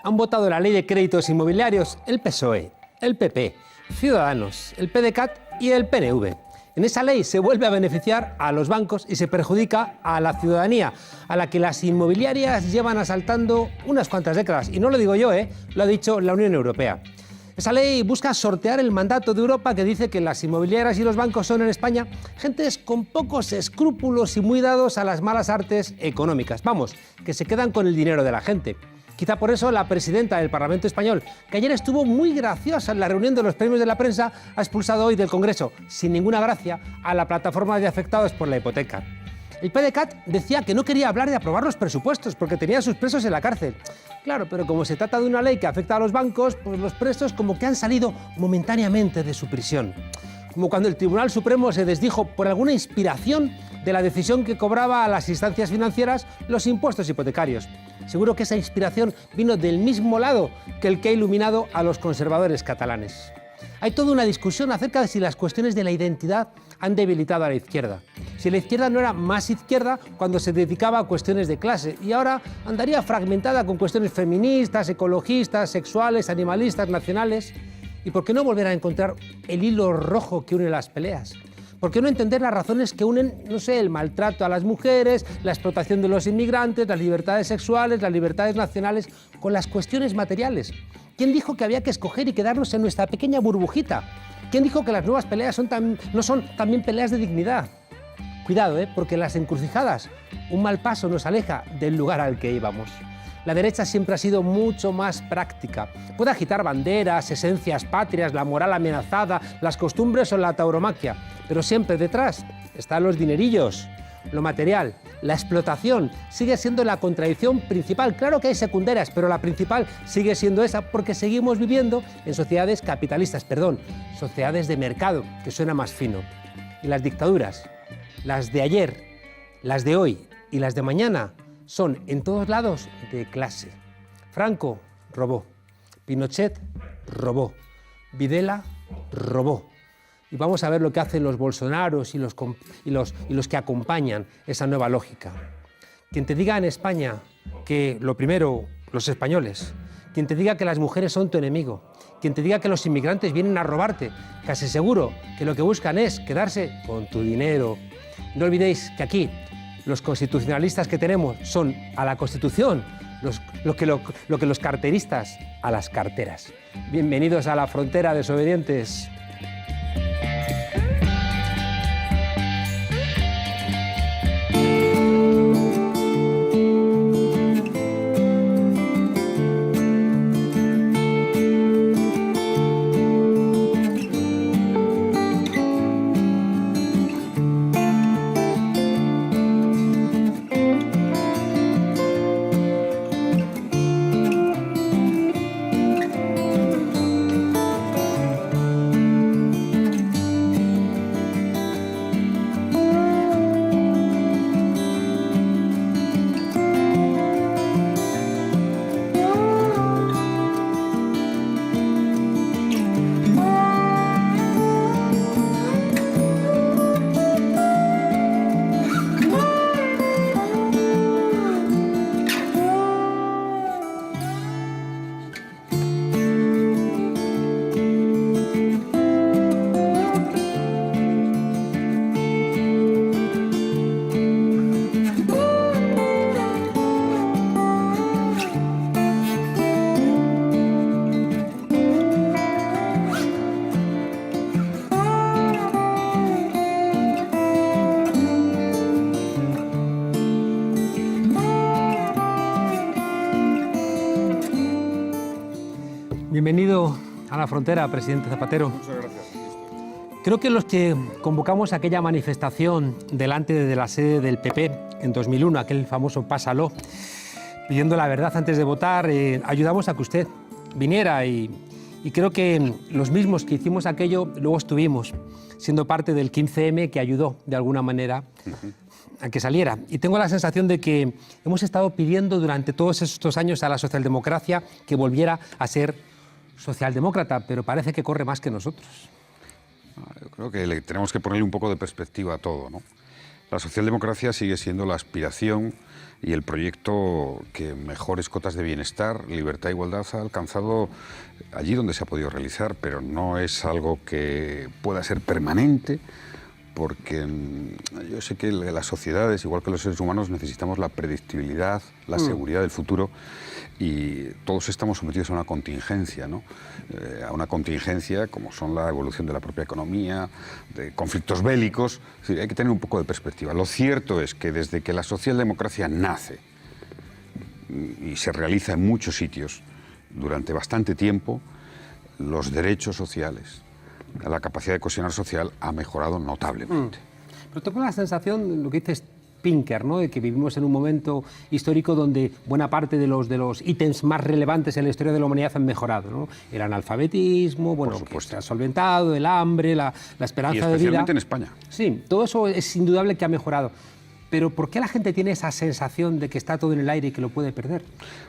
han votado la ley de créditos inmobiliarios el PSOE, el PP, Ciudadanos, el PDeCAT y el PNV. En esa ley se vuelve a beneficiar a los bancos y se perjudica a la ciudadanía, a la que las inmobiliarias llevan asaltando unas cuantas décadas. Y no lo digo yo, lo ha dicho la Unión Europea. Esa ley busca sortear el mandato de Europa que dice que las inmobiliarias y los bancos son en España gentes con pocos escrúpulos y muy dados a las malas artes económicas. Vamos, que se quedan con el dinero de la gente. Quizá por eso la presidenta del Parlamento español, que ayer estuvo muy graciosa en la reunión de los premios de la prensa, ha expulsado hoy del Congreso, sin ninguna gracia, a la plataforma de afectados por la hipoteca. El PDeCAT decía que no quería hablar de aprobar los presupuestos porque tenía a sus presos en la cárcel. Claro, pero como se trata de una ley que afecta a los bancos, pues los presos como que han salido momentáneamente de su prisión. Como cuando el Tribunal Supremo se desdijo por alguna inspiración de la decisión que cobraba a las instancias financieras los impuestos hipotecarios. Seguro que esa inspiración vino del mismo lado que el que ha iluminado a los conservadores catalanes. Hay toda una discusión acerca de si las cuestiones de la identidad han debilitado a la izquierda. Si la izquierda no era más izquierda cuando se dedicaba a cuestiones de clase y ahora andaría fragmentada con cuestiones feministas, ecologistas, sexuales, animalistas, nacionales. ¿Y por qué no volver a encontrar el hilo rojo que une las peleas? ¿Por qué no entender las razones que unen, no sé, el maltrato a las mujeres, la explotación de los inmigrantes, las libertades sexuales, las libertades nacionales, con las cuestiones materiales? ¿Quién dijo que había que escoger y quedarnos en nuestra pequeña burbujita? ¿Quién dijo que las nuevas peleas no son también peleas de dignidad? Cuidado, porque en las encrucijadas un mal paso nos aleja del lugar al que íbamos. La derecha siempre ha sido mucho más práctica. Puede agitar banderas, esencias patrias, la moral amenazada, las costumbres o la tauromaquia, pero siempre detrás están los dinerillos, lo material. La explotación sigue siendo la contradicción principal. Claro que hay secundarias, pero la principal sigue siendo esa porque seguimos viviendo en sociedades capitalistas, sociedades de mercado, que suena más fino. Y las dictaduras, las de ayer, las de hoy y las de mañana, son en todos lados de clase. Franco robó, Pinochet robó, Videla robó. Y vamos a ver lo que hacen los Bolsonaros y los que acompañan esa nueva lógica. Quien te diga en España que lo primero, los españoles, quien te diga que las mujeres son tu enemigo, quien te diga que los inmigrantes vienen a robarte, casi seguro que lo que buscan es quedarse con tu dinero. No olvidéis que aquí los constitucionalistas que tenemos son a la Constitución lo que los carteristas a las carteras. Bienvenidos a la frontera, desobedientes. Bienvenido a la frontera, presidente Zapatero. Muchas gracias. Creo que los que convocamos aquella manifestación delante de la sede del PP en 2001, aquel famoso Pásalo, pidiendo la verdad antes de votar, ayudamos a que usted viniera y creo que los mismos que hicimos aquello luego estuvimos siendo parte del 15M que ayudó de alguna manera a que saliera. Y tengo la sensación de que hemos estado pidiendo durante todos estos años a la socialdemocracia que volviera a ser socialdemócrata, pero parece que corre más que nosotros. Yo creo que tenemos que ponerle un poco de perspectiva a todo, ¿no? La socialdemocracia sigue siendo la aspiración y el proyecto que mejores cotas de bienestar, libertad e igualdad ha alcanzado allí donde se ha podido realizar, pero no es algo que pueda ser permanente, porque yo sé que las sociedades, igual que los seres humanos, necesitamos la predictibilidad, la seguridad del futuro, y todos estamos sometidos a una contingencia, ¿no? A una contingencia como son la evolución de la propia economía, de conflictos bélicos. Es decir, hay que tener un poco de perspectiva. Lo cierto es que desde que la socialdemocracia nace y se realiza en muchos sitios durante bastante tiempo, los derechos sociales, la capacidad de cohesionar social ha mejorado notablemente. Pero tengo la sensación, lo que dices Pinker, ¿no?, de que vivimos en un momento histórico donde buena parte de los ítems más relevantes en la historia de la humanidad han mejorado, ¿no? El analfabetismo, bueno, que se ha solventado, el hambre, la esperanza de vida. Y especialmente en España. Sí, todo eso es indudable que ha mejorado. Pero ¿por qué la gente tiene esa sensación de que está todo en el aire y que lo puede perder?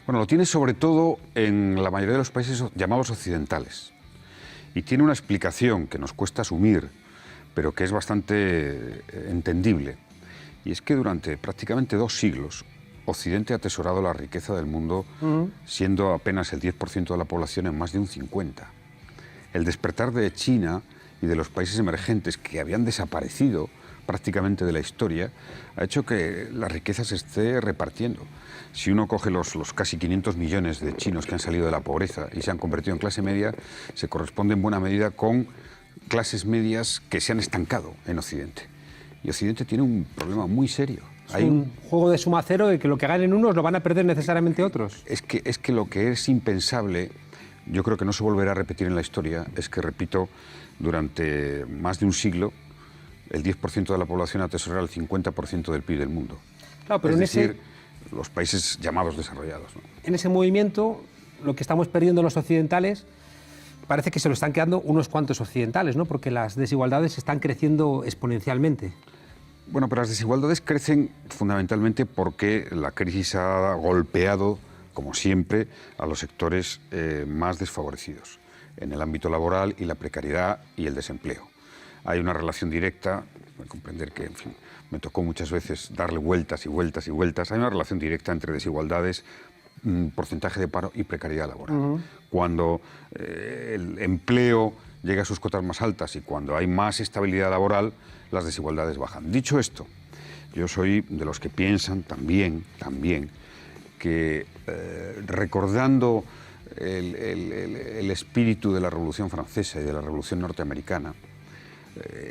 Bueno, lo tiene sobre todo en la mayoría de los países llamados occidentales. Y tiene una explicación que nos cuesta asumir, pero que es bastante entendible. Y es que durante prácticamente 2 siglos, Occidente ha atesorado la riqueza del mundo, siendo apenas el 10% de la población en más de un 50%. El despertar de China y de los países emergentes que habían desaparecido prácticamente de la historia ha hecho que la riqueza se esté repartiendo. Si uno coge los casi 500 millones de chinos que han salido de la pobreza y se han convertido en clase media, se corresponde en buena medida con clases medias que se han estancado en Occidente. Y Occidente tiene un problema muy serio. Hay un juego de suma cero de que lo que ganen unos lo van a perder necesariamente otros. Es que lo que es impensable, yo creo que no se volverá a repetir en la historia, es que, repito, durante más de un siglo, el 10% de la población atesorará el 50% del PIB del mundo. Claro, pero es decir, los países llamados desarrollados, ¿no? En ese movimiento, lo que estamos perdiendo los occidentales, parece que se lo están quedando unos cuantos occidentales, ¿no? Porque las desigualdades están creciendo exponencialmente. Bueno, pero las desigualdades crecen fundamentalmente porque la crisis ha golpeado, como siempre, a los sectores más desfavorecidos, en el ámbito laboral y la precariedad y el desempleo. Hay una relación directa, hay que comprender que, en fin, me tocó muchas veces darle vueltas y vueltas y vueltas, hay una relación directa entre desigualdades, porcentaje de paro y precariedad laboral. Cuando el empleo llega a sus cotas más altas y cuando hay más estabilidad laboral, las desigualdades bajan. Dicho esto, yo soy de los que piensan también que recordando el espíritu de la Revolución Francesa y de la Revolución Norteamericana,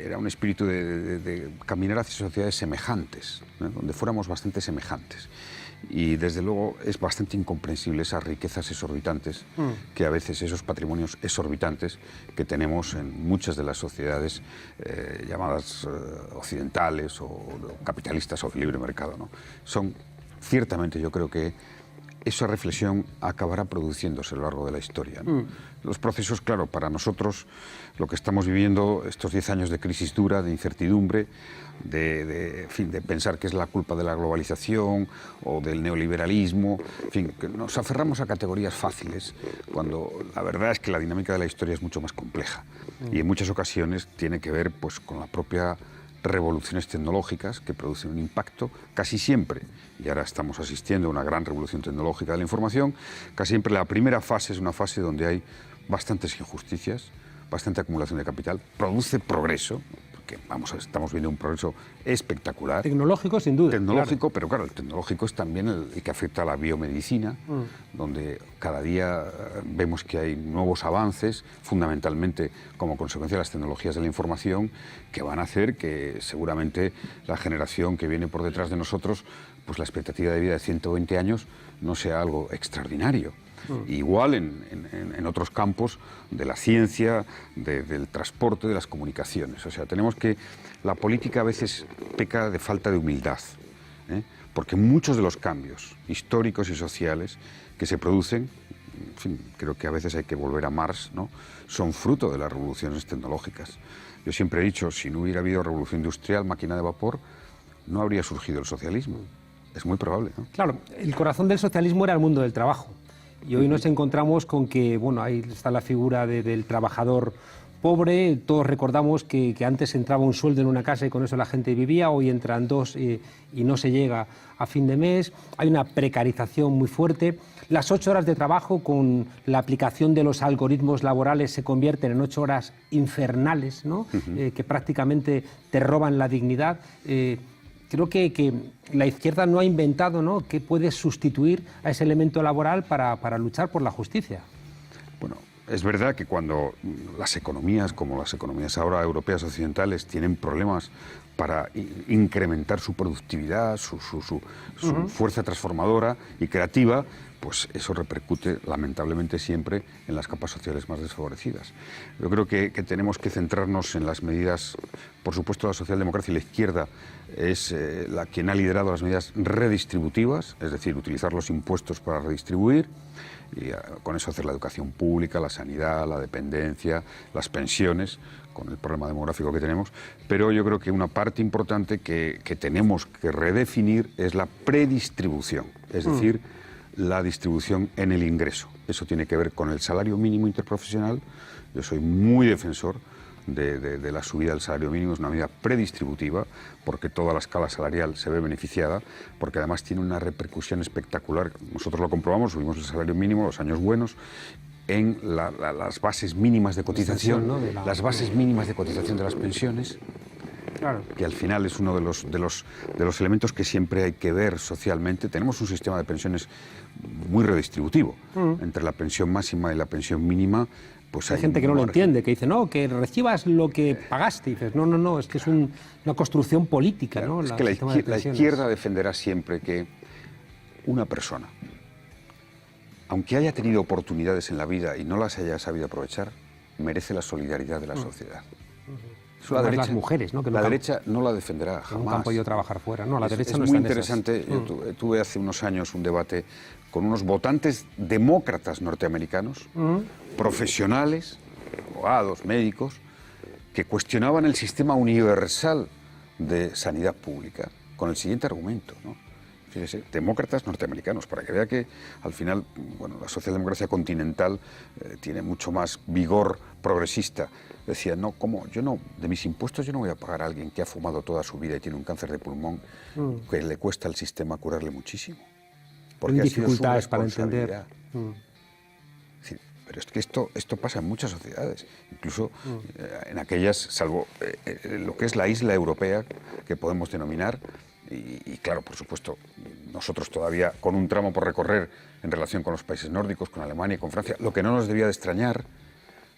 era un espíritu de caminar hacia sociedades semejantes, ¿no?, donde fuéramos bastante semejantes. Y desde luego es bastante incomprensible esas riquezas exorbitantes que a veces, esos patrimonios exorbitantes que tenemos en muchas de las sociedades llamadas occidentales o capitalistas o de libre mercado, ¿no? Son ciertamente, yo creo que esa reflexión acabará produciéndose a lo largo de la historia, ¿no? Los procesos, claro, para nosotros, lo que estamos viviendo, estos 10 años de crisis dura, de incertidumbre, en fin, de pensar que es la culpa de la globalización o del neoliberalismo, en fin, que nos aferramos a categorías fáciles, cuando la verdad es que la dinámica de la historia es mucho más compleja y en muchas ocasiones tiene que ver, pues, con la propia revoluciones tecnológicas que producen un impacto casi siempre, y ahora estamos asistiendo a una gran revolución tecnológica de la información, casi siempre la primera fase es una fase donde hay bastantes injusticias, bastante acumulación de capital, produce progreso, porque estamos viendo un progreso espectacular. Tecnológico, sin duda. Tecnológico, claro. pero claro, el tecnológico es también el que afecta a la biomedicina, donde cada día vemos que hay nuevos avances, fundamentalmente como consecuencia de las tecnologías de la información, que van a hacer que seguramente la generación que viene por detrás de nosotros, pues la expectativa de vida de 120 años no sea algo extraordinario. Igual en otros campos de la ciencia, del transporte, de las comunicaciones. O sea, tenemos que... La política a veces peca de falta de humildad, porque muchos de los cambios históricos y sociales que se producen, en fin, creo que a veces hay que volver a Marx, ¿no?, son fruto de las revoluciones tecnológicas. Yo siempre he dicho, si no hubiera habido revolución industrial, máquina de vapor, no habría surgido el socialismo. Es muy probable, ¿no? Claro, el corazón del socialismo era el mundo del trabajo. Y hoy nos encontramos con que, bueno, ahí está la figura del trabajador pobre. Todos recordamos que antes entraba un sueldo en una casa y con eso la gente vivía, hoy entran dos y no se llega a fin de mes. Hay una precarización muy fuerte. Las 8 horas de trabajo con la aplicación de los algoritmos laborales se convierten en 8 horas infernales, ¿no? Que prácticamente te roban la dignidad. Creo que la izquierda no ha inventado, ¿no?, qué puede sustituir a ese elemento laboral para luchar por la justicia. Bueno, es verdad que cuando las economías, como las economías ahora europeas occidentales, tienen problemas para incrementar su productividad, su fuerza transformadora y creativa, pues eso repercute lamentablemente siempre en las capas sociales más desfavorecidas. Yo creo que tenemos que centrarnos en las medidas, por supuesto la socialdemocracia y la izquierda es quien ha liderado las medidas redistributivas, es decir, utilizar los impuestos para redistribuir, y con eso hacer la educación pública, la sanidad, la dependencia, las pensiones, con el problema demográfico que tenemos. Pero yo creo que una parte importante que tenemos que redefinir es la predistribución, es decir, la distribución en el ingreso. Eso tiene que ver con el salario mínimo interprofesional. Yo soy muy defensor de la subida del salario mínimo, es una medida predistributiva, porque toda la escala salarial se ve beneficiada, porque además tiene una repercusión espectacular. Nosotros lo comprobamos, subimos el salario mínimo, los años buenos, en las bases mínimas de cotización, ¿no? Las bases mínimas de cotización de las pensiones. Claro. Que al final es uno de los elementos que siempre hay que ver socialmente. Tenemos un sistema de pensiones muy redistributivo. Entre la pensión máxima y la pensión mínima, pues hay gente que no lo entiende, que dice, no, que recibas lo que pagaste. Y dices, no, es que es una construcción política. Claro, ¿no? Es que la izquierda defenderá siempre que una persona, aunque haya tenido oportunidades en la vida y no las haya sabido aprovechar, merece la solidaridad de la sociedad. La derecha, las mujeres, ¿no? Que la derecha no la defenderá jamás. Nunca han podido trabajar fuera. No, la derecha no es está muy en interesante. Yo tuve hace unos años un debate con unos votantes demócratas norteamericanos, profesionales, abogados, médicos, que cuestionaban el sistema universal de sanidad pública con el siguiente argumento, ¿no? Fíjese, demócratas norteamericanos, para que vea que al final, bueno, la socialdemocracia continental tiene mucho más vigor progresista. Decían, no, ¿cómo? Yo no, de mis impuestos yo no voy a pagar a alguien que ha fumado toda su vida y tiene un cáncer de pulmón que le cuesta al sistema curarle muchísimo. Porque hay dificultades para entender. Sí, pero es que esto pasa en muchas sociedades, incluso en aquellas, salvo lo que es la isla europea, que podemos denominar. Y claro, por supuesto, nosotros todavía con un tramo por recorrer en relación con los países nórdicos, con Alemania y con Francia, lo que no nos debía de extrañar,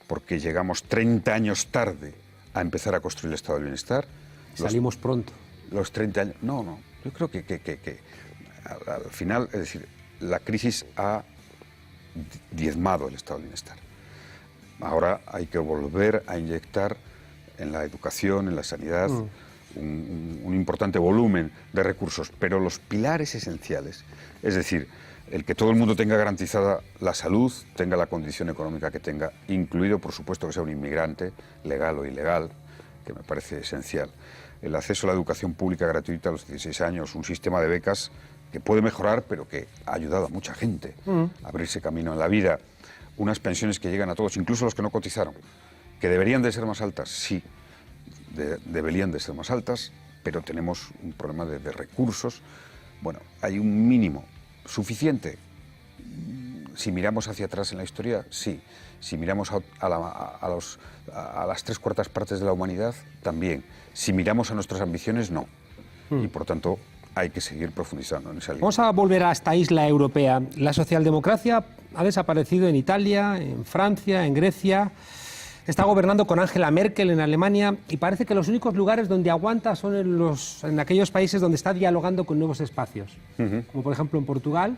porque llegamos 30 años tarde a empezar a construir el estado del bienestar. Salimos pronto. Los 30 años... No, yo creo que al final, es decir, la crisis ha diezmado el estado del bienestar. Ahora hay que volver a inyectar en la educación, en la sanidad, un importante volumen de recursos, pero los pilares esenciales, es decir, el que todo el mundo tenga garantizada la salud, tenga la condición económica que tenga, incluido, por supuesto, que sea un inmigrante, legal o ilegal, que me parece esencial, el acceso a la educación pública gratuita a los 16 años, un sistema de becas que puede mejorar, pero que ha ayudado a mucha gente a abrirse camino en la vida, unas pensiones que llegan a todos, incluso a los que no cotizaron, que deberían de ser más altas, sí, deberían de ser más altas, pero tenemos un problema de recursos. Bueno, hay un mínimo suficiente. Si miramos hacia atrás en la historia, sí. Si miramos a las 3/4 partes de la humanidad, también. Si miramos a nuestras ambiciones, no. Y por tanto, hay que seguir profundizando en esa línea. Vamos a volver a esta isla europea. La socialdemocracia ha desaparecido en Italia, en Francia, en Grecia. Está gobernando con Angela Merkel en Alemania y parece que los únicos lugares donde aguanta son en aquellos países donde está dialogando con nuevos espacios, como por ejemplo en Portugal,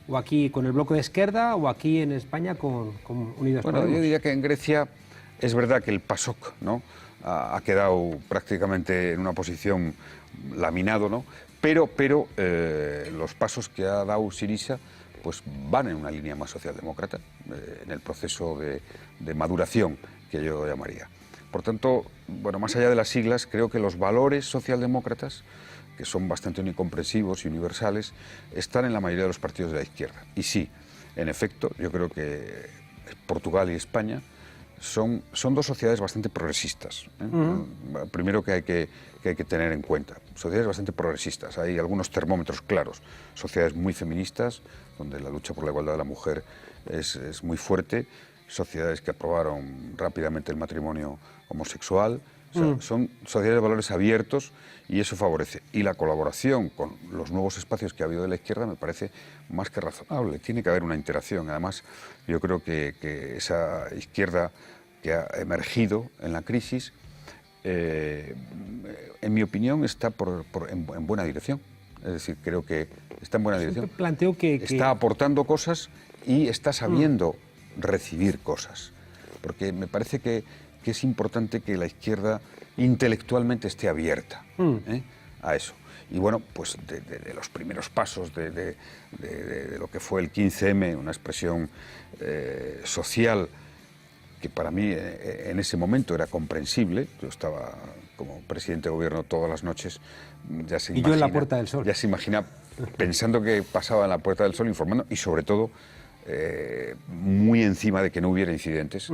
o aquí con el Bloque de Esquerda, o aquí en España con Unidos Podemos. Bueno, yo diría que en Grecia es verdad que el PASOK, ¿no?, ha quedado prácticamente en una posición laminado, ¿no?, pero los pasos que ha dado Syriza pues van en una línea más socialdemócrata, en el proceso de maduración que yo llamaría. Por tanto, bueno, más allá de las siglas, creo que los valores socialdemócratas, que son bastante omnicomprensivos y universales, están en la mayoría de los partidos de la izquierda. Y sí, en efecto, yo creo que Portugal y España son dos sociedades bastante progresistas. Primero que hay que tener en cuenta. Sociedades bastante progresistas. Hay algunos termómetros claros. Sociedades muy feministas, donde la lucha por la igualdad de la mujer es muy fuerte. Sociedades que aprobaron rápidamente el matrimonio homosexual. O sea, son sociedades de valores abiertos y eso favorece. Y la colaboración con los nuevos espacios que ha habido de la izquierda me parece más que razonable. Tiene que haber una interacción. Además, yo creo que esa izquierda que ha emergido en la crisis, en mi opinión, está en buena dirección. Es decir, creo que está en buena dirección. Planteo que está aportando cosas y está sabiendo recibir cosas. Porque me parece que es importante que la izquierda intelectualmente esté abierta a eso. Y bueno, pues de los primeros pasos de lo que fue el 15M, una expresión social que para mí en ese momento era comprensible. Yo estaba como presidente de gobierno todas las noches, ya se imagina, yo en la Puerta del Sol. Ya se imagina pensando que pasaba en la Puerta del Sol, informando y sobre todo muy encima de que no hubiera incidentes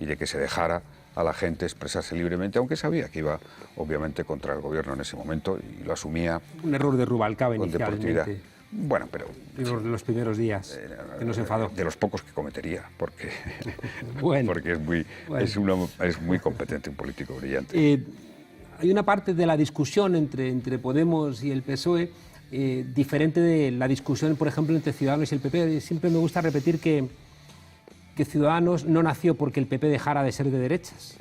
y de que se dejara a la gente expresarse libremente, aunque sabía que iba obviamente contra el gobierno en ese momento y lo asumía. Un error de Rubalcaba con deportividad. inicialmente. Bueno, pero De los primeros días, que nos enfadó. De los pocos que cometería, porque, bueno, porque es muy competente, un político brillante. Hay una parte de la discusión entre Podemos y el PSOE diferente de la discusión, por ejemplo, entre Ciudadanos y el PP. Siempre me gusta repetir que Ciudadanos no nació porque el PP dejara de ser de derechas.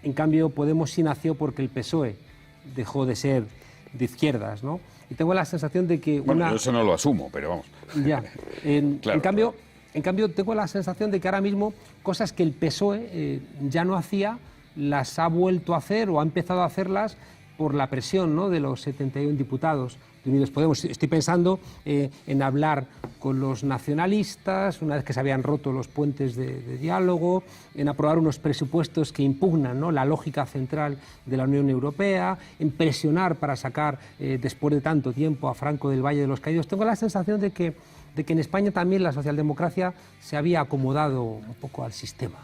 En cambio, Podemos sí nació porque el PSOE dejó de ser de izquierdas, ¿no? Y tengo la sensación de que bueno, yo eso no lo asumo, pero vamos. Ya. Claro, en cambio, tengo la sensación de que ahora mismo cosas que el PSOE ya no hacía, las ha vuelto a hacer o ha empezado a hacerlas por la presión, ¿no?, de los 71 diputados de Unidos Podemos. Estoy pensando en hablar con los nacionalistas, una vez que se habían roto los puentes de diálogo, en aprobar unos presupuestos que impugnan, ¿no?, la lógica central de la Unión Europea, en presionar para sacar, después de tanto tiempo, a Franco del Valle de los Caídos. Tengo la sensación de que en España también la socialdemocracia se había acomodado un poco al sistema.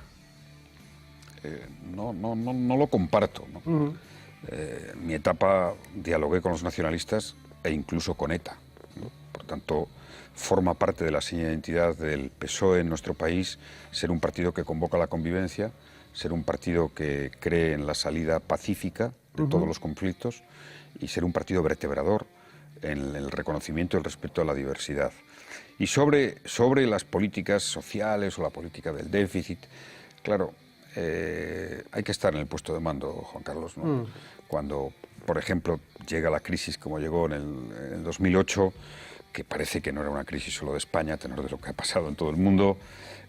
No lo comparto, ¿no? En mi etapa dialogué con los nacionalistas e incluso con ETA, ¿no? Por tanto, forma parte de la seña de identidad del PSOE en nuestro país ser un partido que convoca la convivencia, ser un partido que cree en la salida pacífica de todos los conflictos y ser un partido vertebrador en el reconocimiento y el respeto a la diversidad. Y sobre las políticas sociales o la política del déficit, claro, hay que estar en el puesto de mando, Juan Carlos, ¿no? Cuando, por ejemplo, llega la crisis como llegó en el 2008, que parece que no era una crisis solo de España, a tenor de lo que ha pasado en todo el mundo,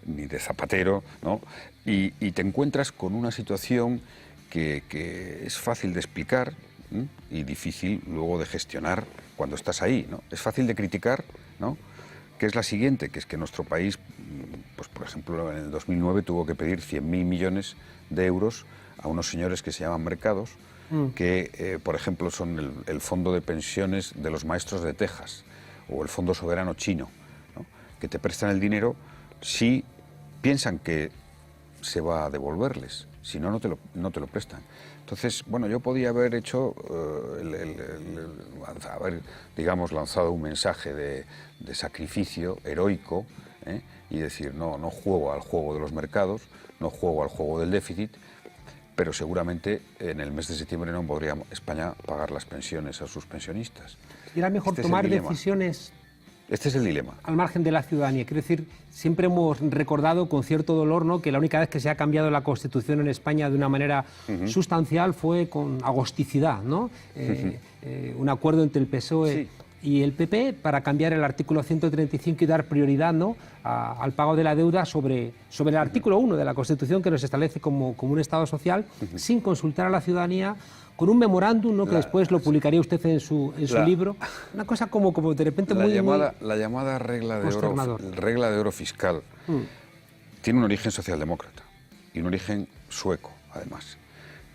ni de Zapatero, ¿no? Y te encuentras con una situación que es fácil de explicar y difícil luego de gestionar cuando estás ahí, ¿no? Es fácil de criticar, ¿no?, que es la siguiente, que es que nuestro país, pues por ejemplo, en el 2009 tuvo que pedir 100.000 millones de euros a unos señores que se llaman mercados, que, por ejemplo, son el fondo de pensiones de los maestros de Texas o el fondo soberano chino, ¿no?, que te prestan el dinero si piensan que se va a devolverles, si no, no te lo prestan. Entonces, bueno, yo podía haber hecho, haber, digamos, lanzado un mensaje de sacrificio heroico, y decir, no juego al juego de los mercados, no juego al juego del déficit, pero seguramente en el mes de septiembre no podría España pagar las pensiones a sus pensionistas. ¿Y era mejor tomar decisiones? Este es el dilema. Al margen de la ciudadanía. Quiero decir, siempre hemos recordado con cierto dolor, ¿no?, que la única vez que se ha cambiado la Constitución en España de una manera sustancial fue con agosticidad, ¿no? Un acuerdo entre el PSOE y el PP para cambiar el artículo 135 y dar prioridad, ¿no?, al pago de la deuda sobre el artículo 1 de la Constitución, que nos establece como un Estado social, sin consultar a la ciudadanía, con un memorándum, ¿no?, que después lo publicaría usted en su libro. Una cosa como de repente la llamada regla de oro fiscal tiene un origen socialdemócrata y un origen sueco, además.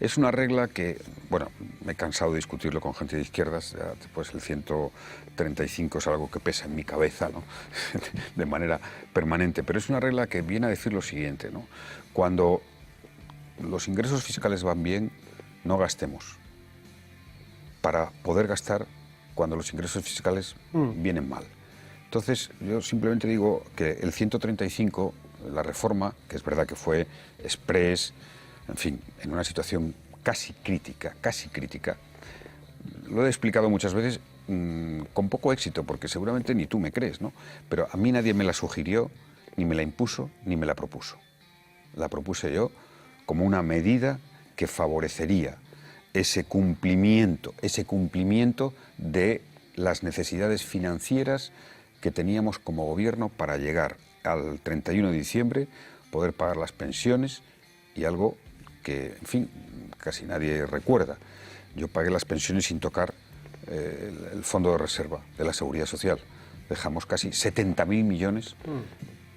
Es una regla que, bueno, me he cansado de discutirlo con gente de izquierdas, ya después el 135 es algo que pesa en mi cabeza, ¿no?, de manera permanente, pero es una regla que viene a decir lo siguiente, ¿no? Cuando los ingresos fiscales van bien, no gastemos. Para poder gastar cuando los ingresos fiscales vienen mal. Entonces, yo simplemente digo que el 135, la reforma, que es verdad que fue express, en fin, en una situación casi crítica, lo he explicado muchas veces con poco éxito, porque seguramente ni tú me crees, ¿no? Pero a mí nadie me la sugirió, ni me la impuso, ni me la propuso. La propuse yo como una medida que favorecería ese cumplimiento de las necesidades financieras que teníamos como gobierno para llegar al 31 de diciembre, poder pagar las pensiones y algo que, en fin, casi nadie recuerda. Yo pagué las pensiones sin tocar el fondo de reserva de la Seguridad Social. Dejamos casi 70.000 millones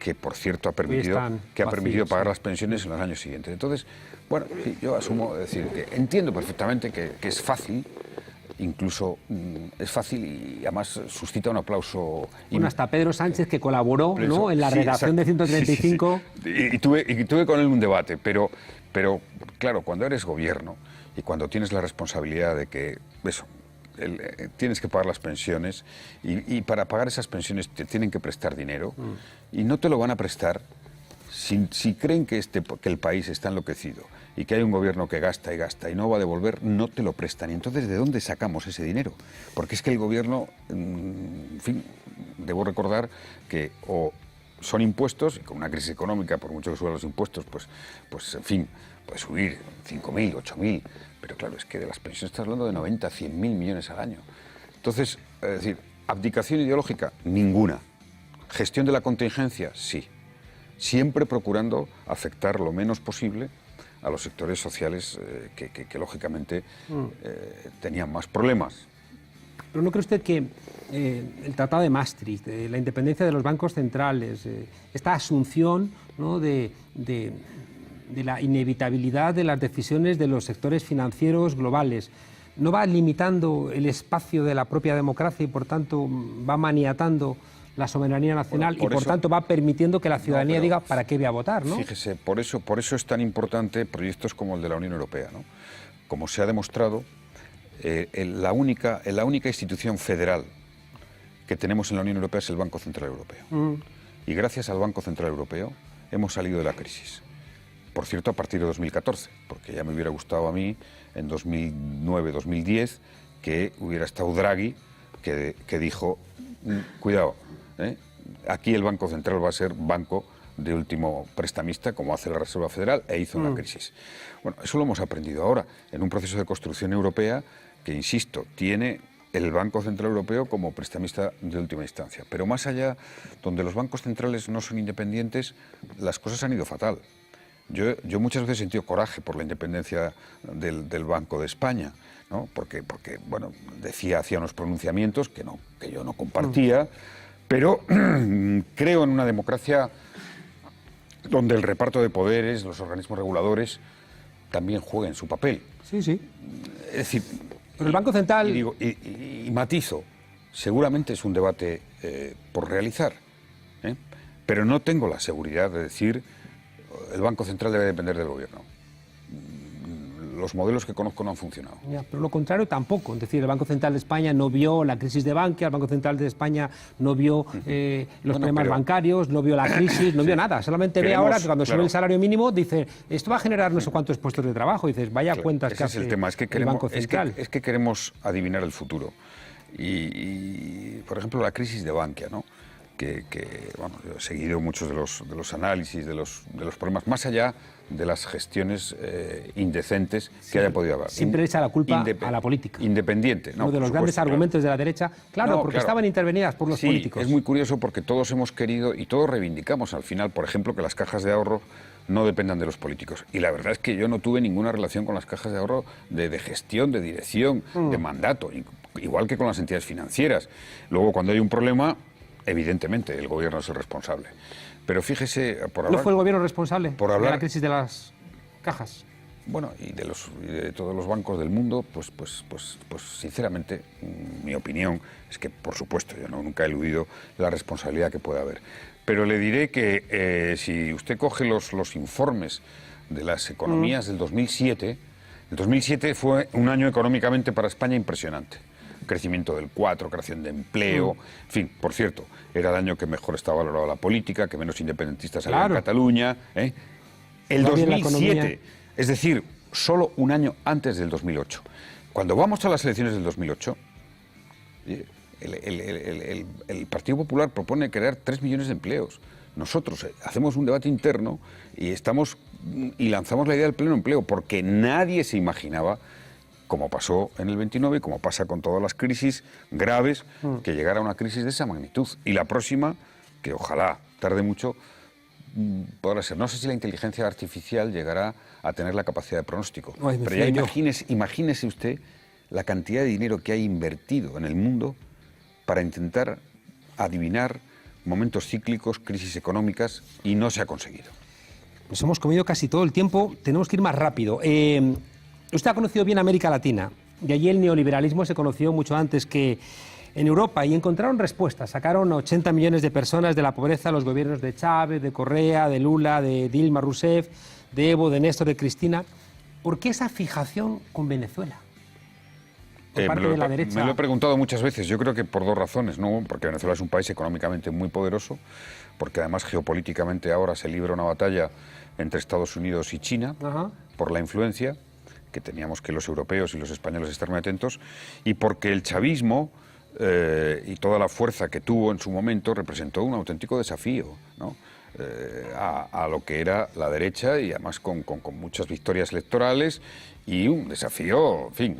que, por cierto, ha permitido pagar las pensiones en los años siguientes. Entonces, bueno, sí, yo asumo, decir, que entiendo perfectamente que es fácil, incluso es fácil y además suscita un aplauso. Bueno, hasta Pedro Sánchez, que colaboró, ¿no?, en la redacción de 135. Sí. Y tuve con él un debate, pero claro, cuando eres gobierno y cuando tienes la responsabilidad de que tienes que pagar las pensiones y para pagar esas pensiones te tienen que prestar dinero y no te lo van a prestar si creen que el país está enloquecido y que hay un gobierno que gasta y no va a devolver, no te lo prestan. Y entonces, ¿de dónde sacamos ese dinero? Porque es que el gobierno, en fin, debo recordar que o son impuestos, y con una crisis económica, por mucho que suban los impuestos, pues en fin, puede subir 5.000, 8.000, pero claro, es que de las pensiones estás hablando de 90, 100.000 millones al año. Entonces, es decir, abdicación ideológica, ninguna. Gestión de la contingencia, sí. Siempre procurando afectar lo menos posible a los sectores sociales que lógicamente tenían más problemas. ¿Pero no cree usted que el Tratado de Maastricht, la independencia de los bancos centrales, esta asunción, ¿no?, de la inevitabilidad de las decisiones de los sectores financieros globales, no va limitando el espacio de la propia democracia y, por tanto, va maniatando la soberanía nacional y, por tanto, va permitiendo que la ciudadanía diga para qué voy a votar, ¿no? Fíjese, por eso es tan importante proyectos como el de la Unión Europea, ¿no? Como se ha demostrado, la única institución federal que tenemos en la Unión Europea es el Banco Central Europeo. Y gracias al Banco Central Europeo hemos salido de la crisis. Por cierto, a partir de 2014, porque ya me hubiera gustado a mí en 2009, 2010, que hubiera estado Draghi, que dijo, cuidado, aquí el Banco Central va a ser banco de último prestamista, como hace la Reserva Federal, e hizo una crisis. Bueno, eso lo hemos aprendido ahora, en un proceso de construcción europea que, insisto, tiene el Banco Central Europeo como prestamista de última instancia. Pero más allá, donde los bancos centrales no son independientes, las cosas han ido fatal. Yo muchas veces he sentido coraje por la independencia del Banco de España, ¿no? Porque bueno, hacía unos pronunciamientos que yo no compartía, pero creo en una democracia donde el reparto de poderes, los organismos reguladores, también jueguen su papel. Sí, sí. Es decir, pero el Banco Central... Y matizo, seguramente es un debate por realizar, pero no tengo la seguridad de decir el Banco Central debe depender del gobierno. Los modelos que conozco no han funcionado. Ya, pero lo contrario tampoco. Es decir, el Banco Central de España no vio la crisis de Bankia, el Banco Central de España no vio los problemas bancarios, no vio la crisis, no vio nada. Solamente ve ahora que cuando sube el salario mínimo dice, esto va a generar no sé cuántos puestos de trabajo. Y dices, vaya cuentas que hace el Banco Central. Es que queremos adivinar el futuro. Y por ejemplo, la crisis de Bankia, ¿no? Bueno, yo he seguido muchos de los análisis de los problemas, más allá de las gestiones indecentes que haya podido haber. Siempre echa la culpa a la política. Independiente. Uno de los grandes argumentos de la derecha, porque estaban intervenidas por los políticos. Es muy curioso porque todos hemos querido y todos reivindicamos al final, por ejemplo, que las cajas de ahorro no dependan de los políticos. Y la verdad es que yo no tuve ninguna relación con las cajas de ahorro de gestión, de dirección, de mandato, igual que con las entidades financieras. Luego, cuando hay un problema, evidentemente el gobierno es el responsable. Pero fíjese, ¿No fue el gobierno responsable de la crisis de las cajas? Bueno, y de todos los bancos del mundo, pues sinceramente, mi opinión es que, por supuesto, yo nunca he eludido la responsabilidad que pueda haber. Pero le diré que si usted coge los informes de las economías del 2007, el 2007 fue un año económicamente para España impresionante. Crecimiento del 4%, creación de empleo, en fin, por cierto, era el año que mejor estaba valorada la política, que menos independentistas había en Cataluña. El 2007, es decir, solo un año antes del 2008. Cuando vamos a las elecciones del 2008, el Partido Popular propone crear 3 millones de empleos. Nosotros hacemos un debate interno y lanzamos la idea del pleno empleo, porque nadie se imaginaba, como pasó en el 29 y como pasa con todas las crisis graves, que llegara una crisis de esa magnitud. Y la próxima, que ojalá tarde mucho, podrá ser. No sé si la inteligencia artificial llegará a tener la capacidad de pronóstico. Pero ya imagínese usted la cantidad de dinero que hay invertido en el mundo para intentar adivinar momentos cíclicos, crisis económicas, y no se ha conseguido. Nos hemos comido casi todo el tiempo, tenemos que ir más rápido. Usted ha conocido bien América Latina, y allí el neoliberalismo se conoció mucho antes que en Europa, y encontraron respuestas. Sacaron a 80 millones de personas de la pobreza los gobiernos de Chávez, de Correa, de Lula, de Dilma Rousseff, de Evo, de Néstor, de Cristina. ¿Por qué esa fijación con Venezuela? Por parte de la derecha. Me lo he preguntado muchas veces. Yo creo que por 2 razones, ¿no? Porque Venezuela es un país económicamente muy poderoso, porque además geopolíticamente ahora se libra una batalla entre Estados Unidos y China por la influencia, que teníamos que los europeos y los españoles estar muy atentos, y porque el chavismo y toda la fuerza que tuvo en su momento representó un auténtico desafío, ¿no? A lo que era la derecha, y además con muchas victorias electorales, y un desafío, en fin,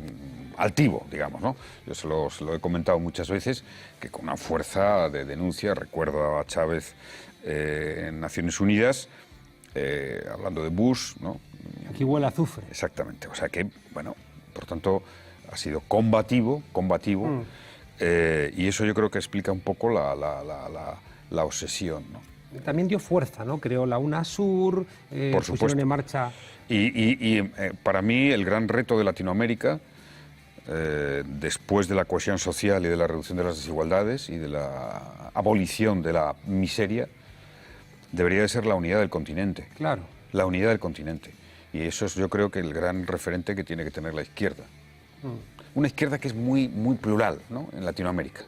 altivo, digamos, ¿no? Yo se lo he comentado muchas veces, que con una fuerza de denuncia, recuerdo a Chávez en Naciones Unidas, hablando de Bush, ¿no? Aquí huele a azufre. Exactamente, o sea que, bueno, por tanto, ha sido combativo, y eso yo creo que explica un poco la obsesión, ¿no? También dio fuerza, ¿no? Creó la UNASUR, por supuesto. Pusieron en marcha... Y para mí el gran reto de Latinoamérica, después de la cohesión social y de la reducción de las desigualdades y de la abolición de la miseria, debería de ser la unidad del continente. Claro. La unidad del continente. Y eso es, yo creo, que el gran referente que tiene que tener la izquierda. Una izquierda que es muy, muy plural, ¿no? En Latinoamérica.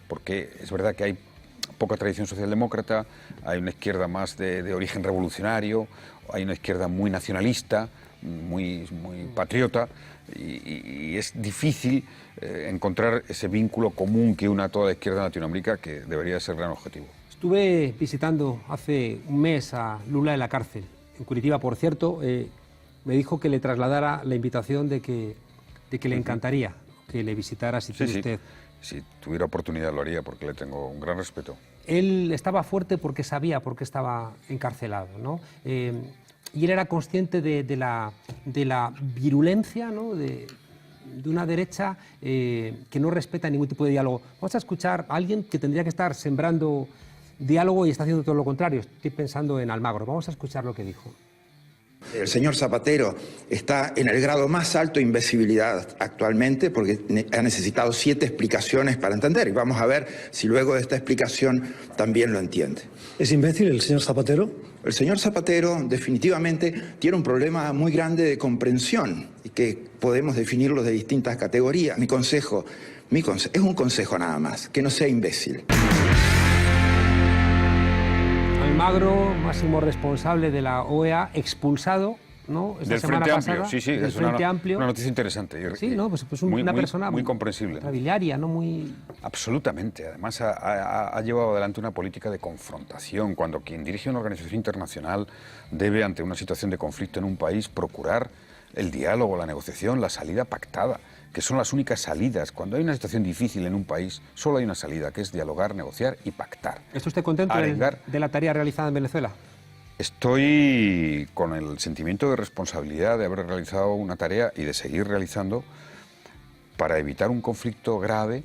Porque es verdad que hay poca tradición socialdemócrata, hay una izquierda más de origen revolucionario, hay una izquierda muy nacionalista, muy patriota, y es difícil encontrar ese vínculo común que una a toda la izquierda en Latinoamérica, que debería ser el gran objetivo. Estuve visitando hace un mes a Lula en la cárcel, en Curitiba, por cierto. Me dijo que le trasladara la invitación de que le encantaría que le visitara si tiene usted. Si tuviera oportunidad lo haría, porque le tengo un gran respeto. Él estaba fuerte porque sabía por qué estaba encarcelado, ¿no? Y él era consciente de la virulencia, ¿no? de una derecha que no respeta ningún tipo de diálogo. Vamos a escuchar a alguien que tendría que estar sembrando diálogo y está haciendo todo lo contrario. Estoy pensando en Almagro. Vamos a escuchar lo que dijo. El señor Zapatero está en el grado más alto de invisibilidad actualmente, porque ha necesitado 7 explicaciones para entender, y vamos a ver si luego de esta explicación también lo entiende. ¿Es imbécil el señor Zapatero? El señor Zapatero definitivamente tiene un problema muy grande de comprensión, y que podemos definirlo de distintas categorías. Mi consejo es un consejo nada más, que no sea imbécil. Almagro, máximo responsable de la OEA, expulsado, ¿no? Del Frente Amplio, sí, es una noticia interesante. Sí, ¿no? Pues una persona muy comprensible, trabiliaria, ¿no? Muy... Absolutamente. Además, ha llevado adelante una política de confrontación, cuando quien dirige una organización internacional debe, ante una situación de conflicto en un país, procurar el diálogo, la negociación, la salida pactada, que son las únicas salidas. Cuando hay una situación difícil en un país, solo hay una salida, que es dialogar, negociar y pactar. ¿Está usted contento de la tarea realizada en Venezuela? Estoy con el sentimiento de responsabilidad de haber realizado una tarea y de seguir realizando para evitar un conflicto grave.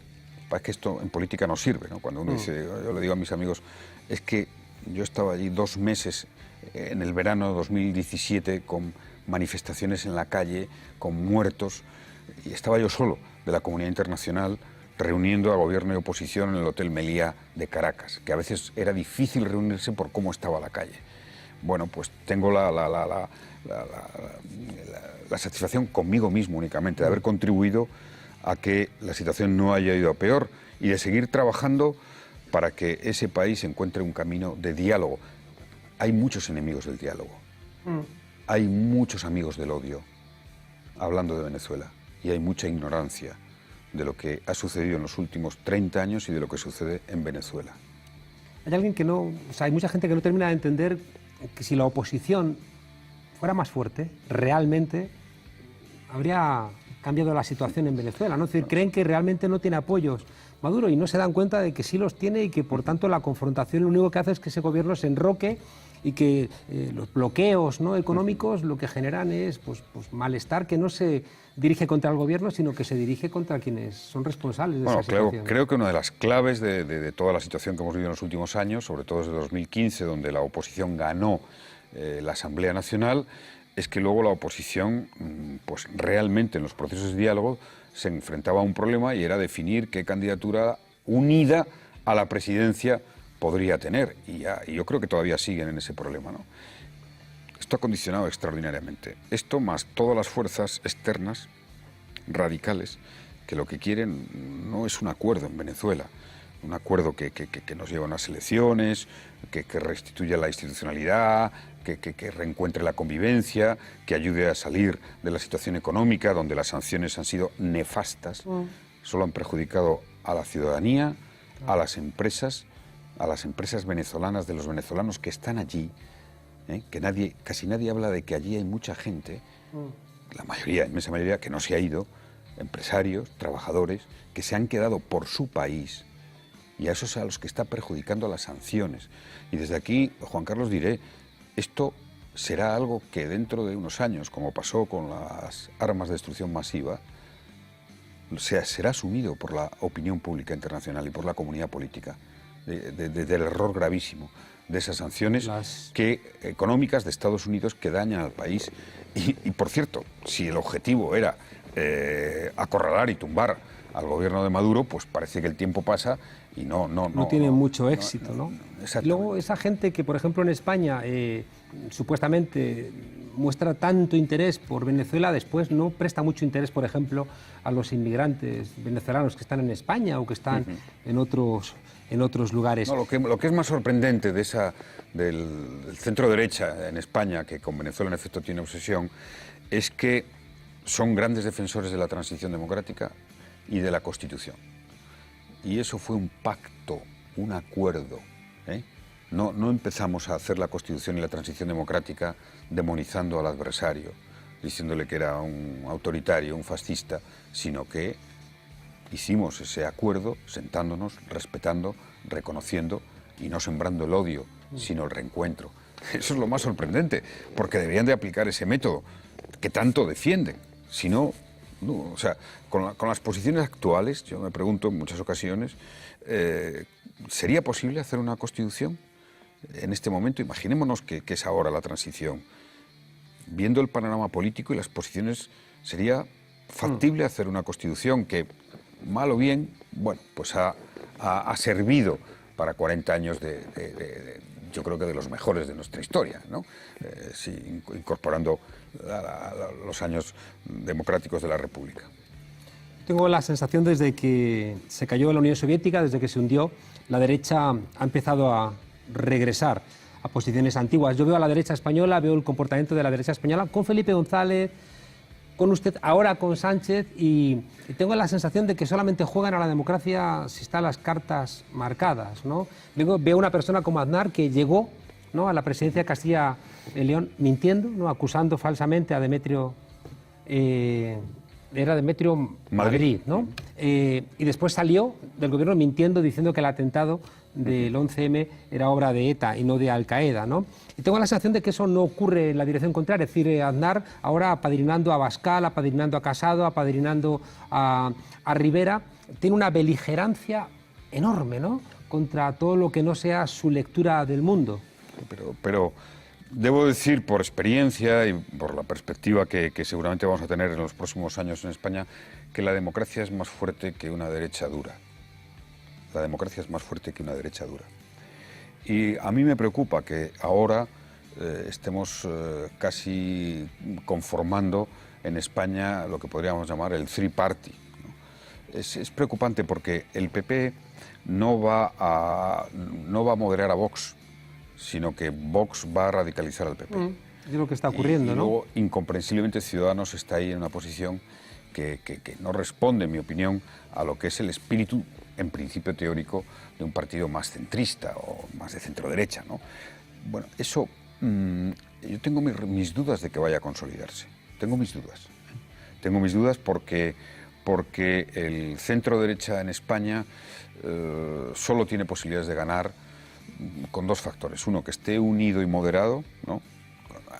Es que esto en política no sirve, ¿no? Cuando uno dice, yo le digo a mis amigos, es que yo estaba allí 2 meses en el verano de 2017 con manifestaciones en la calle, con muertos, y estaba yo solo de la comunidad internacional reuniendo a gobierno y oposición en el Hotel Meliá de Caracas, que a veces era difícil reunirse por cómo estaba la calle. bueno, pues tengo la satisfacción conmigo mismo únicamente de haber contribuido a que la situación no haya ido a peor y de seguir trabajando para que ese país encuentre un camino de diálogo. Hay muchos enemigos del diálogo, hay muchos amigos del odio, hablando de Venezuela, y hay mucha ignorancia de lo que ha sucedido en los últimos 30 años y de lo que sucede en Venezuela. Hay alguien que no, o sea, hay mucha gente que no termina de entender que si la oposición fuera más fuerte, realmente habría cambiado la situación en Venezuela, ¿no? Es decir, creen que realmente no tiene apoyos Maduro y no se dan cuenta de que sí los tiene y que por tanto la confrontación lo único que hace es que ese gobierno se enroque y que los bloqueos, ¿no?, económicos lo que generan es pues malestar que no se dirige contra el gobierno, sino que se dirige contra quienes son responsables de esa situación. Creo que una de las claves de toda la situación que hemos vivido en los últimos años, sobre todo desde 2015, donde la oposición ganó la Asamblea Nacional, es que luego la oposición, pues realmente en los procesos de diálogo se enfrentaba a un problema y era definir qué candidatura unida a la presidencia podría tener. Y yo creo que todavía siguen en ese problema, ¿no? Esto ha condicionado extraordinariamente. Esto más todas las fuerzas externas, radicales, que lo que quieren no es un acuerdo en Venezuela, un acuerdo que nos lleve a unas elecciones, que restituya la institucionalidad, que reencuentre la convivencia, que ayude a salir de la situación económica, donde las sanciones han sido nefastas, solo han perjudicado a la ciudadanía, a las empresas venezolanas, de los venezolanos que están allí, que casi nadie habla de que allí hay mucha gente, la mayoría, inmensa mayoría, que no se ha ido, empresarios, trabajadores, que se han quedado por su país, y a esos es a los que está perjudicando las sanciones. Y desde aquí, Juan Carlos, diré, esto será algo que dentro de unos años, como pasó con las armas de destrucción masiva, será asumido por la opinión pública internacional y por la comunidad política, del error gravísimo de esas sanciones económicas de Estados Unidos que dañan al país. Y por cierto, si el objetivo era acorralar y tumbar al gobierno de Maduro, pues parece que el tiempo pasa y no tiene mucho éxito, ¿no? Exactamente. Luego, esa gente que, por ejemplo, en España supuestamente muestra tanto interés por Venezuela, después no presta mucho interés, por ejemplo, a los inmigrantes venezolanos que están en España o que están en otros lugares. No, lo que es más sorprendente del centro derecha en España, que con Venezuela en efecto tiene obsesión, es que son grandes defensores de la transición democrática y de la Constitución. Y eso fue un pacto, un acuerdo. No empezamos a hacer la Constitución y la transición democrática demonizando al adversario, diciéndole que era un autoritario, un fascista, sino que hicimos ese acuerdo sentándonos, respetando, reconociendo y no sembrando el odio, sino el reencuentro. Eso es lo más sorprendente, porque deberían de aplicar ese método que tanto defienden. Si no, o sea, con las posiciones actuales, yo me pregunto en muchas ocasiones, ¿sería posible hacer una Constitución en este momento? Imaginémonos que es ahora la transición. Viendo el panorama político y las posiciones, ¿sería factible hacer una Constitución que, mal o bien, bueno, pues ha servido para 40 años yo creo que de los mejores de nuestra historia, ¿no? Incorporando los años democráticos de la República. Tengo la sensación, desde que se cayó la Unión Soviética, desde que se hundió, la derecha ha empezado a regresar a posiciones antiguas. Yo veo a la derecha española, veo el comportamiento de la derecha española con Felipe González, con usted, ahora con Sánchez, y tengo la sensación de que solamente juegan a la democracia si están las cartas marcadas, ¿no? Luego veo una persona como Aznar que llegó, ¿no?, a la presidencia de Castilla y León mintiendo, ¿no?, acusando falsamente a Demetrio... era Demetrio Madrid, ¿no? Y después salió del gobierno mintiendo, diciendo que el atentado del 11M era obra de ETA y no de Al-Qaeda, ¿no? Y tengo la sensación de que eso no ocurre en la dirección contraria, es decir, Aznar ahora apadrinando a Abascal, apadrinando a Casado, apadrinando a Rivera, tiene una beligerancia enorme, ¿no?, contra todo lo que no sea su lectura del mundo. Pero debo decir, por experiencia y por la perspectiva que seguramente vamos a tener en los próximos años en España, que la democracia es más fuerte que una derecha dura. La democracia es más fuerte que una derecha dura. Y a mí me preocupa que ahora estemos casi conformando en España lo que podríamos llamar el Three Party, ¿no? Es preocupante porque el PP no va a moderar a Vox, sino que Vox va a radicalizar al PP. Es lo que está ocurriendo, y ¿no? luego, incomprensiblemente, Ciudadanos está ahí en una posición que no responde, en mi opinión, a lo que es el espíritu, en principio teórico, de un partido más centrista o más de centro-derecha, ¿no? Bueno, eso, yo tengo mis dudas de que vaya a consolidarse. Tengo mis dudas. Tengo mis dudas porque el centro-derecha en España solo tiene posibilidades de ganar con dos factores. Uno, que esté unido y moderado, ¿no?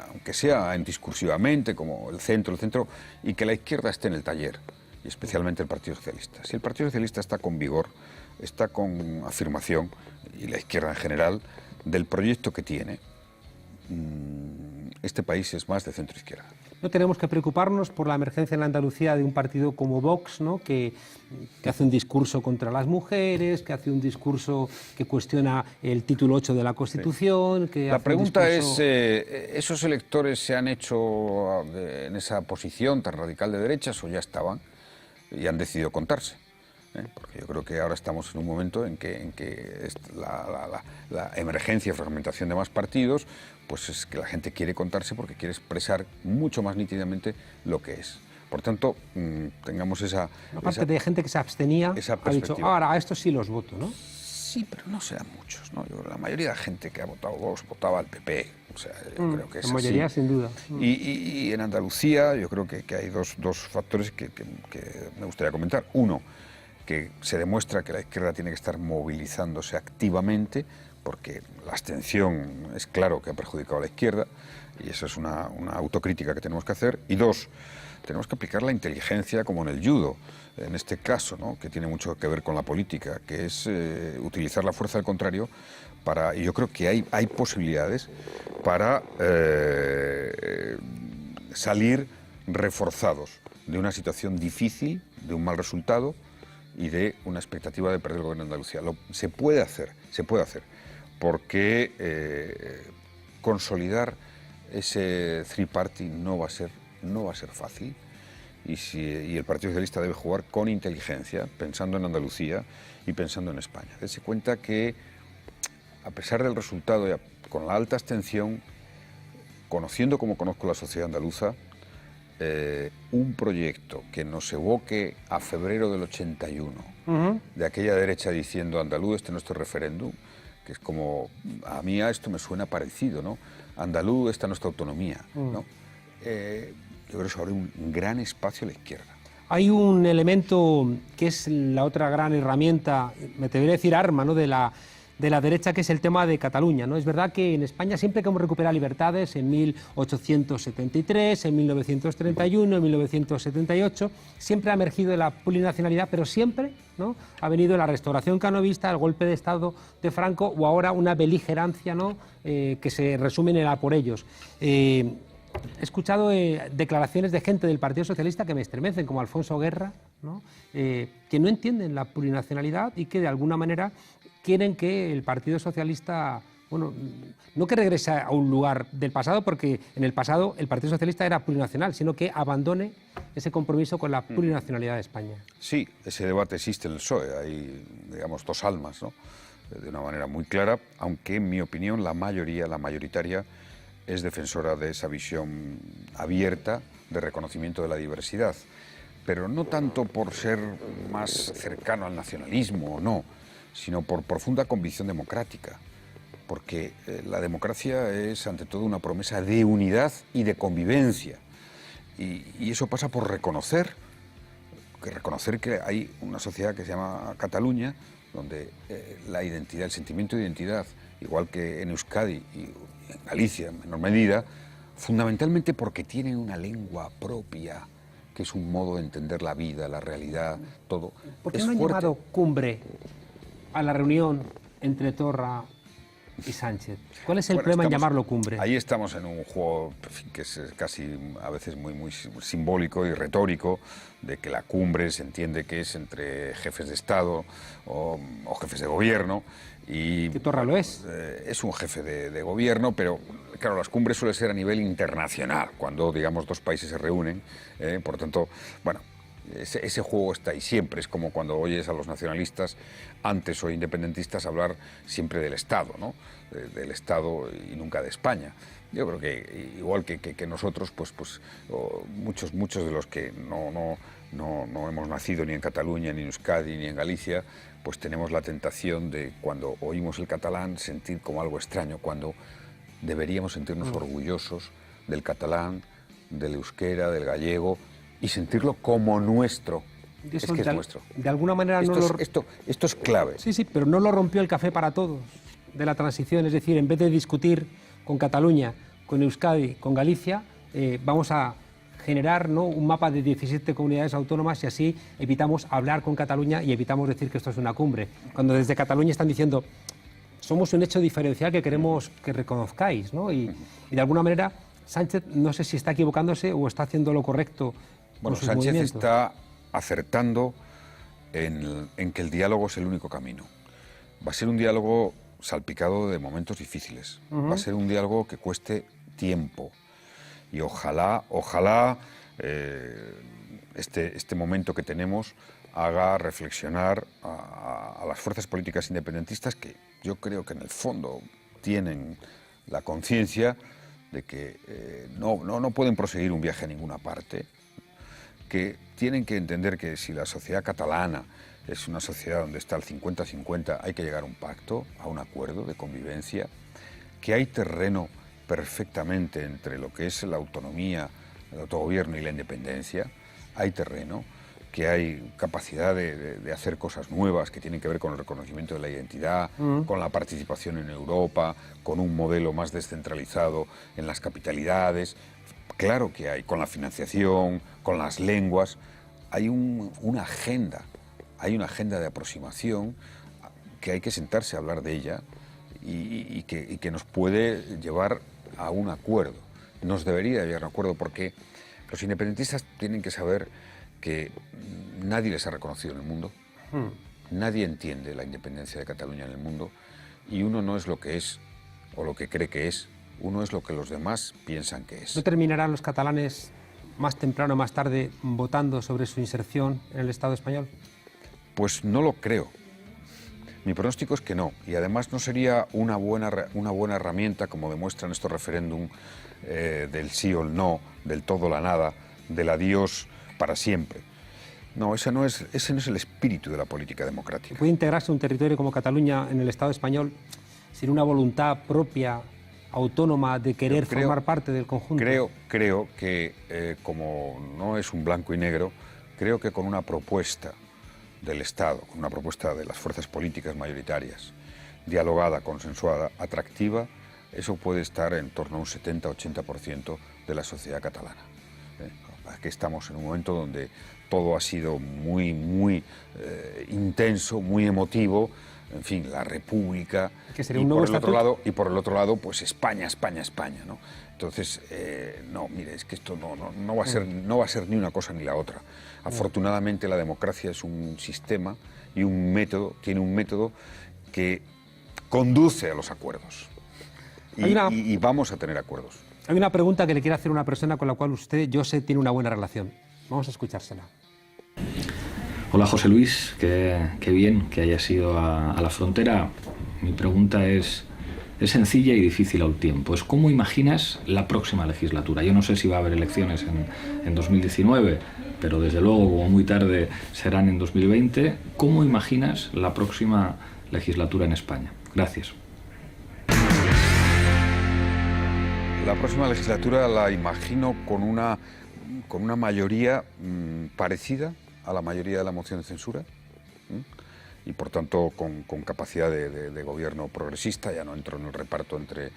Aunque sea discursivamente, como el centro, y que la izquierda esté en el taller, y especialmente el Partido Socialista. Si el Partido Socialista está con vigor, está con afirmación, y la izquierda en general, del proyecto que tiene, este país es más de centro-izquierda. No tenemos que preocuparnos por la emergencia en Andalucía de un partido como Vox, ¿no? que hace un discurso contra las mujeres, que hace un discurso que cuestiona el título 8 de la Constitución. Que la hace pregunta discurso... es, ¿esos electores se han hecho en esa posición tan radical de derechas o ya estaban y han decidido contarse? Porque yo creo que ahora estamos en un momento en que la emergencia y fragmentación de más partidos, pues es que la gente quiere contarse porque quiere expresar mucho más nítidamente lo que es. Por tanto, tengamos esa... Aparte de gente que se abstenía, ha dicho, ahora a estos sí los voto, ¿no? Sí, pero no serán muchos, ¿no? La mayoría de la gente que ha votado Vox votaba al PP. O sea, yo creo que es la mayoría, así. sin duda. Y en Andalucía yo creo que hay dos factores que me gustaría comentar. Uno, que se demuestra que la izquierda tiene que estar movilizándose activamente, porque la abstención es claro que ha perjudicado a la izquierda, y eso es una autocrítica que tenemos que hacer. Y dos, tenemos que aplicar la inteligencia como en el judo, en este caso, ¿no? Que tiene mucho que ver con la política, que es utilizar la fuerza del contrario para, y yo creo que hay posibilidades para salir reforzados de una situación difícil, de un mal resultado y de una expectativa de perder el gobierno de Andalucía. Se puede hacer, porque consolidar ese three party no va a ser fácil, y el Partido Socialista debe jugar con inteligencia, pensando en Andalucía y pensando en España. Dense cuenta que, a pesar del resultado, con la alta abstención, conociendo como conozco la sociedad andaluza, un proyecto que nos evoque a febrero del 81, de aquella derecha diciendo andaluz, este es nuestro referéndum, que es como, a mí a esto me suena parecido, ¿no? Andaluz, esta es nuestra autonomía, ¿no? Yo creo que se abre un gran espacio a la izquierda. Hay un elemento que es la otra gran herramienta, me atrevería a decir arma, ¿no? de la derecha, que es el tema de Cataluña, ¿no? Es verdad que en España, siempre que hemos recuperado libertades, en 1873, en 1931, en 1978, siempre ha emergido la plurinacionalidad, pero siempre, ¿no? Ha venido la restauración canovista, el golpe de Estado de Franco, o ahora una beligerancia, ¿no? Que se resume en el a por ellos. He escuchado declaraciones de gente del Partido Socialista que me estremecen, como Alfonso Guerra, ¿no? Que no entienden la plurinacionalidad y que de alguna manera quieren que el Partido Socialista, bueno, no que regrese a un lugar del pasado, porque en el pasado el Partido Socialista era plurinacional, sino que abandone ese compromiso con la plurinacionalidad de España. Sí, ese debate existe en el PSOE, hay, digamos, dos almas, ¿no? De una manera muy clara, aunque en mi opinión la mayoritaria, es defensora de esa visión abierta de reconocimiento de la diversidad, pero no tanto por ser más cercano al nacionalismo o no, sino por profunda convicción democrática, porque la democracia es ante todo una promesa de unidad y de convivencia, y eso pasa por reconocer que hay una sociedad que se llama Cataluña, donde la identidad, el sentimiento de identidad, igual que en Euskadi y en Galicia en menor medida, fundamentalmente porque tienen una lengua propia, que es un modo de entender la vida, la realidad, todo. ¿Por qué no han llamado cumbre a la reunión entre Torra y Sánchez? ¿Cuál es el Bueno, problema en estamos- llamarlo cumbre? Ahí estamos en un juego, en fin, que es casi a veces muy simbólico y retórico, de que la cumbre se entiende que es entre jefes de Estado o jefes de gobierno. Y ¿Qué torra lo es? Es un jefe de gobierno, pero claro, las cumbres suelen ser a nivel internacional, cuando, digamos, dos países se reúnen. Por tanto, bueno, ese juego está ahí siempre. Es como cuando oyes a los nacionalistas, antes o independentistas, hablar siempre del Estado, ¿no? Del Estado y nunca de España. Yo creo que igual que nosotros, pues muchos de los que no hemos nacido ni en Cataluña, ni en Euskadi, ni en Galicia, pues tenemos la tentación de, cuando oímos el catalán, sentir como algo extraño, cuando deberíamos sentirnos orgullosos del catalán, del euskera, del gallego, y sentirlo como nuestro. Y Es eso que es de, nuestro. de alguna manera no lo... Esto es clave. Sí, sí, pero no lo rompió el café para todos de la transición. Es decir, en vez de discutir con Cataluña, con Euskadi, con Galicia, vamos a generar, ¿no?, un mapa de 17 comunidades autónomas y así evitamos hablar con Cataluña y evitamos decir que esto es una cumbre. Cuando desde Cataluña están diciendo, somos un hecho diferencial que queremos que reconozcáis, ¿no? Y de alguna manera Sánchez no sé si está equivocándose o está haciendo lo correcto. Bueno, con sus Sánchez movimientos. está acertando en que el diálogo es el único camino. Va a ser un diálogo salpicado de momentos difíciles. Va a ser un diálogo que cueste tiempo. Y ojalá este momento que tenemos haga reflexionar a las fuerzas políticas independentistas, que yo creo que en el fondo tienen la conciencia de que no pueden proseguir un viaje a ninguna parte, que tienen que entender que si la sociedad catalana es una sociedad donde está el 50-50, hay que llegar a un pacto, a un acuerdo de convivencia, que hay terreno perfectamente entre lo que es la autonomía, el autogobierno y la independencia, hay terreno, que hay capacidad de hacer cosas nuevas que tienen que ver con el reconocimiento de la identidad, con la participación en Europa, con un modelo más descentralizado en las capitalidades. Claro que hay, con la financiación, con las lenguas, hay una agenda de aproximación que hay que sentarse a hablar de ella y que nos puede llevar a un acuerdo. Nos debería llevar a un acuerdo, porque los independentistas tienen que saber que nadie les ha reconocido en el mundo, nadie entiende la independencia de Cataluña en el mundo, y uno no es lo que es o lo que cree que es, uno es lo que los demás piensan que es. ¿No terminarán los catalanes más temprano o más tarde votando sobre su inserción en el Estado español? Pues no lo creo. Mi pronóstico es que no, y además no sería una buena herramienta, como demuestran estos referéndum del sí o el no, del todo o la nada, del adiós para siempre. No, ese no es el espíritu de la política democrática. ¿Puede integrarse un territorio como Cataluña en el Estado español sin una voluntad propia, autónoma, de querer formar parte del conjunto? Creo que, como no es un blanco y negro, creo que con una propuesta del Estado, con una propuesta de las fuerzas políticas mayoritarias, dialogada, consensuada, atractiva, eso puede estar en torno a un 70-80% de la sociedad catalana. Aquí estamos en un momento donde todo ha sido muy intenso, muy emotivo. En fin, la República, que sería un nuevo estatuto. Y por el otro lado, pues España, ¿no? Entonces, no, mire, es que esto no va a ser ni una cosa ni la otra. Afortunadamente, la democracia es un sistema y tiene un método que conduce a los acuerdos. Y vamos a tener acuerdos. Hay una pregunta que le quiere hacer una persona con la cual usted, yo sé, tiene una buena relación. Vamos a escuchársela. Hola José Luis, qué bien que hayas ido a la frontera. Mi pregunta es sencilla y difícil al tiempo. Es ¿cómo imaginas la próxima legislatura? Yo no sé si va a haber elecciones en 2019, pero desde luego como muy tarde serán en 2020. ¿Cómo imaginas la próxima legislatura en España? Gracias. La próxima legislatura la imagino con una mayoría parecida a la mayoría de la moción de censura y por tanto con capacidad de gobierno progresista. Ya no entro en el reparto entre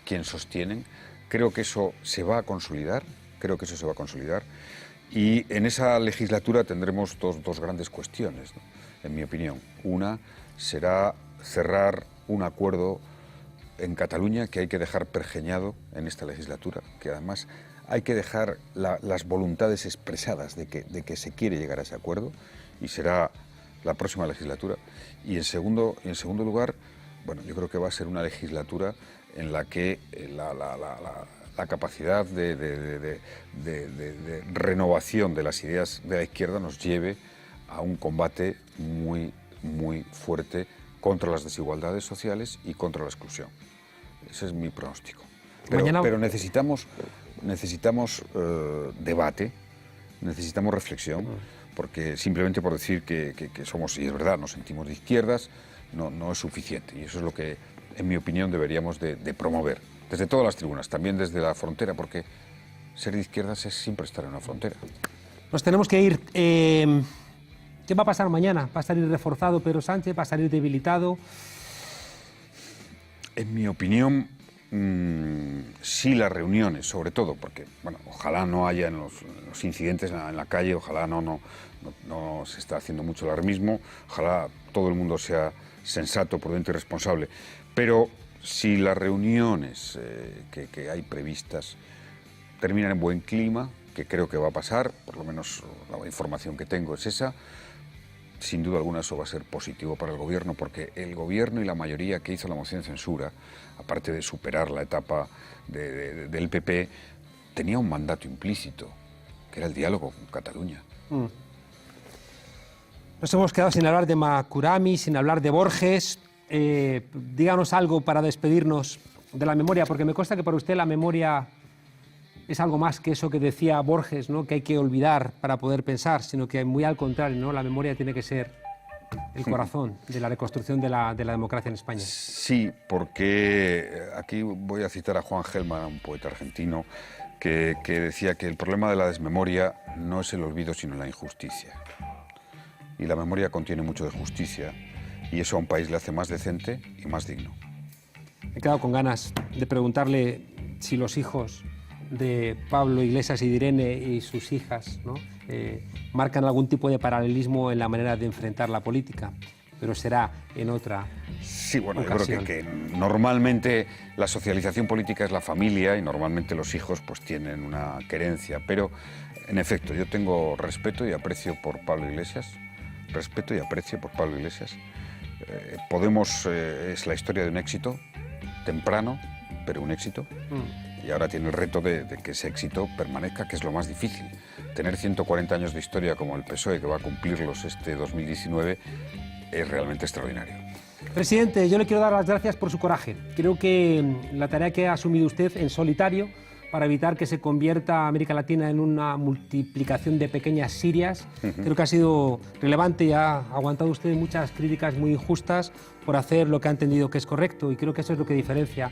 quien sostienen. Creo que eso se va a consolidar, y en esa legislatura tendremos dos grandes cuestiones, ¿no?, en mi opinión. Una será cerrar un acuerdo en Cataluña que hay que dejar pergeñado en esta legislatura, que además hay que dejar las voluntades expresadas de que se quiere llegar a ese acuerdo, y será la próxima legislatura. Y en segundo lugar, bueno, yo creo que va a ser una legislatura en la que la capacidad de renovación de las ideas de la izquierda nos lleve a un combate muy, muy fuerte contra las desigualdades sociales y contra la exclusión. Ese es mi pronóstico. Pero necesitamos debate, necesitamos reflexión, porque simplemente por decir que somos, y es verdad, nos sentimos de izquierdas, no es suficiente. Y eso es lo que, en mi opinión, deberíamos de promover, desde todas las tribunas, también desde la frontera, porque ser de izquierdas es siempre estar en una frontera. Nos tenemos que ir. ¿Qué va a pasar mañana? ¿Va a salir reforzado Pedro Sánchez? ¿Va a salir debilitado? En mi opinión, sí, las reuniones, sobre todo, porque, bueno, ojalá no haya los incidentes en la calle, ojalá no se está haciendo mucho alarmismo, ojalá todo el mundo sea sensato, prudente y responsable. Pero si las reuniones que hay previstas terminan en buen clima, que creo que va a pasar, por lo menos la información que tengo es esa, sin duda alguna eso va a ser positivo para el Gobierno, porque el Gobierno y la mayoría que hizo la moción de censura, aparte de superar la etapa del PP, tenía un mandato implícito, que era el diálogo con Cataluña. Nos hemos quedado sin hablar de Makurami, sin hablar de Borges. Díganos algo para despedirnos de la memoria, porque me consta que para usted la memoria es algo más que eso que decía Borges, ¿no? Que hay que olvidar para poder pensar, sino que muy al contrario, ¿no? La memoria tiene que ser el corazón de la reconstrucción de la democracia en España. Sí, porque aquí voy a citar a Juan Gelman, un poeta argentino, que decía que el problema de la desmemoria no es el olvido, sino la injusticia. Y la memoria contiene mucho de justicia, y eso a un país le hace más decente y más digno. Me he quedado con ganas de preguntarle si los hijos de Pablo Iglesias y de Irene y sus hijas, ¿no? Marcan algún tipo de paralelismo en la manera de enfrentar la política, pero será en otra Sí, bueno, ocasión. yo creo que normalmente la socialización política es la familia y normalmente los hijos pues tienen una querencia, pero en efecto yo tengo respeto y aprecio por Pablo Iglesias, Podemos es la historia de un éxito temprano, pero un éxito. Y ahora tiene el reto de que ese éxito permanezca, que es lo más difícil. Tener 140 años de historia como el PSOE, que va a cumplirlos este 2019, es realmente extraordinario. Presidente, yo le quiero dar las gracias por su coraje. Creo que la tarea que ha asumido usted en solitario para evitar que se convierta América Latina en una multiplicación de pequeñas Sirias, creo que ha sido relevante y ha aguantado usted muchas críticas muy injustas por hacer lo que ha entendido que es correcto, y creo que eso es lo que diferencia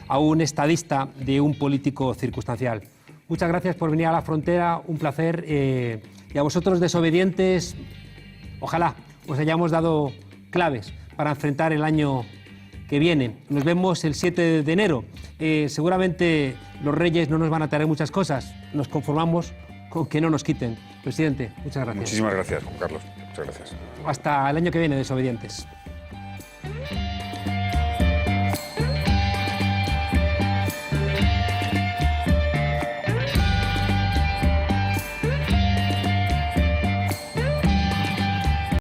a un estadista de un político circunstancial. Muchas gracias por venir a La Frontera, un placer. Y a vosotros, desobedientes, ojalá os hayamos dado claves para enfrentar el año que viene. Nos vemos el 7 de enero. Seguramente los Reyes no nos van a traer muchas cosas. Nos conformamos con que no nos quiten. Presidente, muchas gracias. Muchísimas gracias, Juan Carlos. Muchas gracias. Hasta el año que viene, desobedientes.